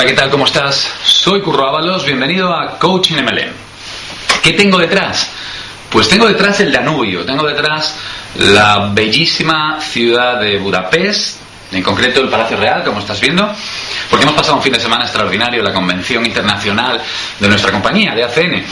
Hola, ¿qué tal? ¿Cómo estás? Soy Curro Ábalos, bienvenido a Coaching MLM. ¿Qué tengo detrás? Pues tengo detrás el Danubio, tengo detrás la bellísima ciudad de Budapest, en concreto el Palacio Real, como estás viendo, porque hemos pasado un fin de semana extraordinario en la convención internacional de nuestra compañía, de ACN.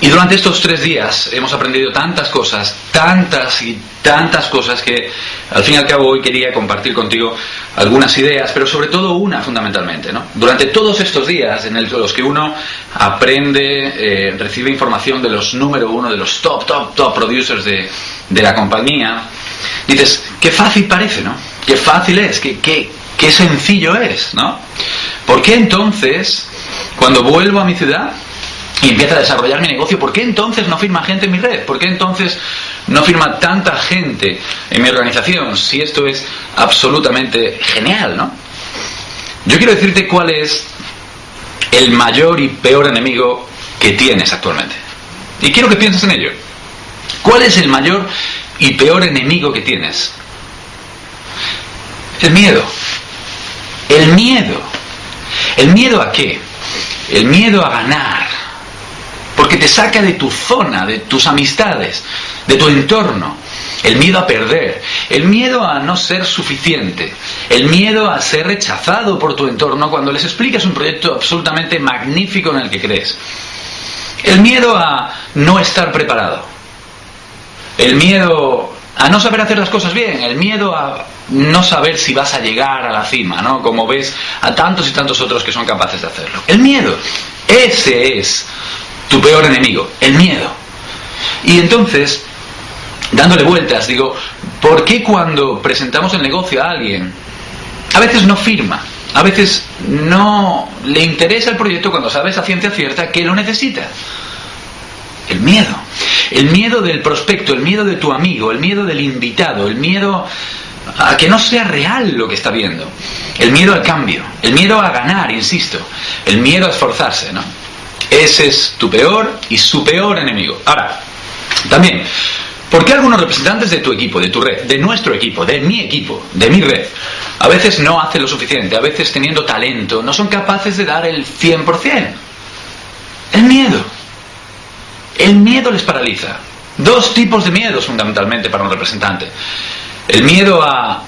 Y durante estos 3 días hemos aprendido tantas cosas, tantas cosas que al fin y al cabo hoy quería compartir contigo algunas ideas, pero sobre todo una fundamentalmente, ¿no? Durante todos estos días en los que uno aprende, recibe información de los número 1, de los top producers de la compañía, dices, qué fácil parece, ¿no? Qué fácil es, qué sencillo es, ¿no? ¿Por qué entonces, cuando vuelvo a mi ciudad y empieza a desarrollar mi negocio, ¿por qué entonces no firma gente en mi red? ¿Por qué entonces no firma tanta gente en mi organización? Si esto es absolutamente genial, ¿no? Yo quiero decirte cuál es el mayor y peor enemigo que tienes actualmente. Y quiero que pienses en ello. ¿Cuál es el mayor y peor enemigo que tienes? El miedo. El miedo. ¿El miedo a qué? El miedo a ganar. Porque te saca de tu zona, de tus amistades, de tu entorno. El miedo a perder, el miedo a no ser suficiente, el miedo a ser rechazado por tu entorno cuando les explicas un proyecto absolutamente magnífico en el que crees. El miedo a no estar preparado. El miedo a no saber hacer las cosas bien, el miedo a no saber si vas a llegar a la cima, ¿no? Como ves a tantos y tantos otros que son capaces de hacerlo. El miedo, ese es tu peor enemigo, el miedo. Y entonces, dándole vueltas, digo, ¿por qué cuando presentamos el negocio a alguien, a veces no firma, a veces no le interesa el proyecto cuando sabes a ciencia cierta que lo necesita? El miedo del prospecto, el miedo de tu amigo, el miedo del invitado, el miedo a que no sea real lo que está viendo, el miedo al cambio, el miedo a ganar, insisto, el miedo a esforzarse, ¿no? Ese es tu peor y su peor enemigo. Ahora, también, ¿por qué algunos representantes de tu equipo, de tu red, de nuestro equipo, de mi red, a veces no hacen lo suficiente, a veces teniendo talento, no son capaces de dar el 100%? El miedo. El miedo les paraliza. 2 tipos de miedos fundamentalmente para un representante. El miedo a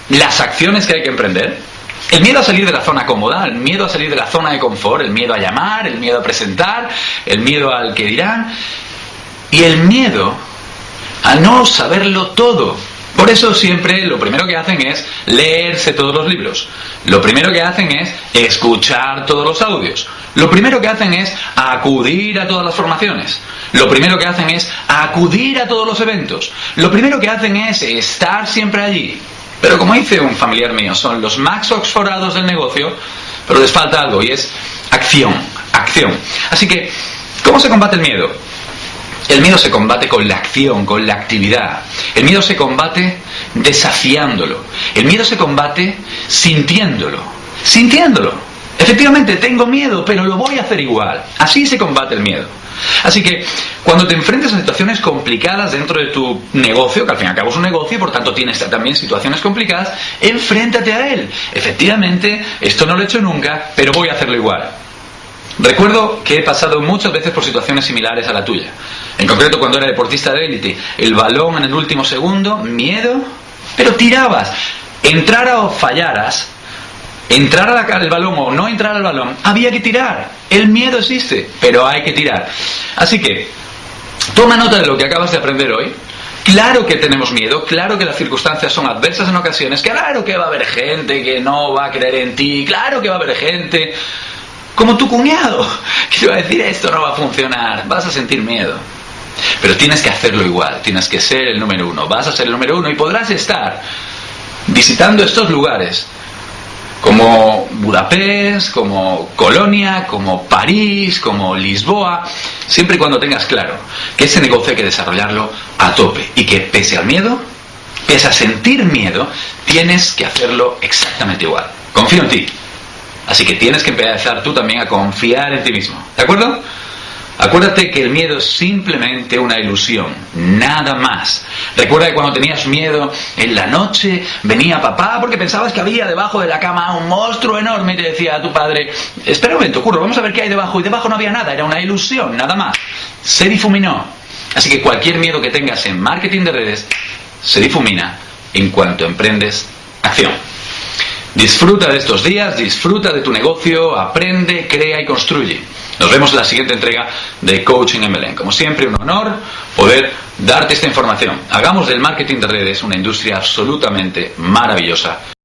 las acciones que hay que emprender. El miedo a salir de la zona cómoda, el miedo a salir de la zona de confort, el miedo a llamar, el miedo a presentar, el miedo al que dirán y el miedo a no saberlo todo. Por eso siempre lo primero que hacen es leerse todos los libros. Lo primero que hacen es escuchar todos los audios. Lo primero que hacen es acudir a todas las formaciones. Lo primero que hacen es acudir a todos los eventos. Lo primero que hacen es estar siempre allí. Pero como dice un familiar mío, son los Max Oxfordados del negocio, pero les falta algo y es acción. Así que, ¿cómo se combate el miedo? El miedo se combate con la acción, con la actividad. El miedo se combate desafiándolo. El miedo se combate sintiéndolo. Efectivamente, tengo miedo, pero lo voy a hacer igual. Así se combate el miedo. Así que, cuando te enfrentes a situaciones complicadas dentro de tu negocio, que al fin y al cabo es un negocio y por tanto tienes también situaciones complicadas, enfréntate a él. Efectivamente, esto no lo he hecho nunca, pero voy a hacerlo igual. Recuerdo que he pasado muchas veces por situaciones similares a la tuya. En concreto, cuando era deportista de élite, el balón en el último segundo, miedo, pero tirabas. Entrara o fallaras, entrar al balón o no entrar al balón, había que tirar. El miedo existe, pero hay que tirar. Así que, toma nota de lo que acabas de aprender hoy. Claro que tenemos miedo, claro que las circunstancias son adversas en ocasiones, claro que va a haber gente que no va a creer en ti, claro que va a haber gente como tu cuñado que te va a decir esto no va a funcionar, vas a sentir miedo. Pero tienes que hacerlo igual, tienes que ser el número 1, vas a ser el número 1 y podrás estar visitando estos lugares como Budapest, como Colonia, como París, como Lisboa, siempre y cuando tengas claro que ese negocio hay que desarrollarlo a tope y que pese al miedo, pese a sentir miedo, tienes que hacerlo exactamente igual. Confío en ti. Así que tienes que empezar tú también a confiar en ti mismo. ¿De acuerdo? Acuérdate que el miedo es simplemente una ilusión, nada más. Recuerda que cuando tenías miedo en la noche venía papá porque pensabas que había debajo de la cama un monstruo enorme y te decía a tu padre: espera un momento, curro, vamos a ver qué hay debajo. Y debajo no había nada, era una ilusión, nada más. Se difuminó. Así que cualquier miedo que tengas en marketing de redes se difumina en cuanto emprendes acción. Disfruta de estos días, disfruta de tu negocio, aprende, crea y construye. Nos vemos en la siguiente entrega de Coaching MLM. Como siempre, un honor poder darte esta información. Hagamos del marketing de redes una industria absolutamente maravillosa.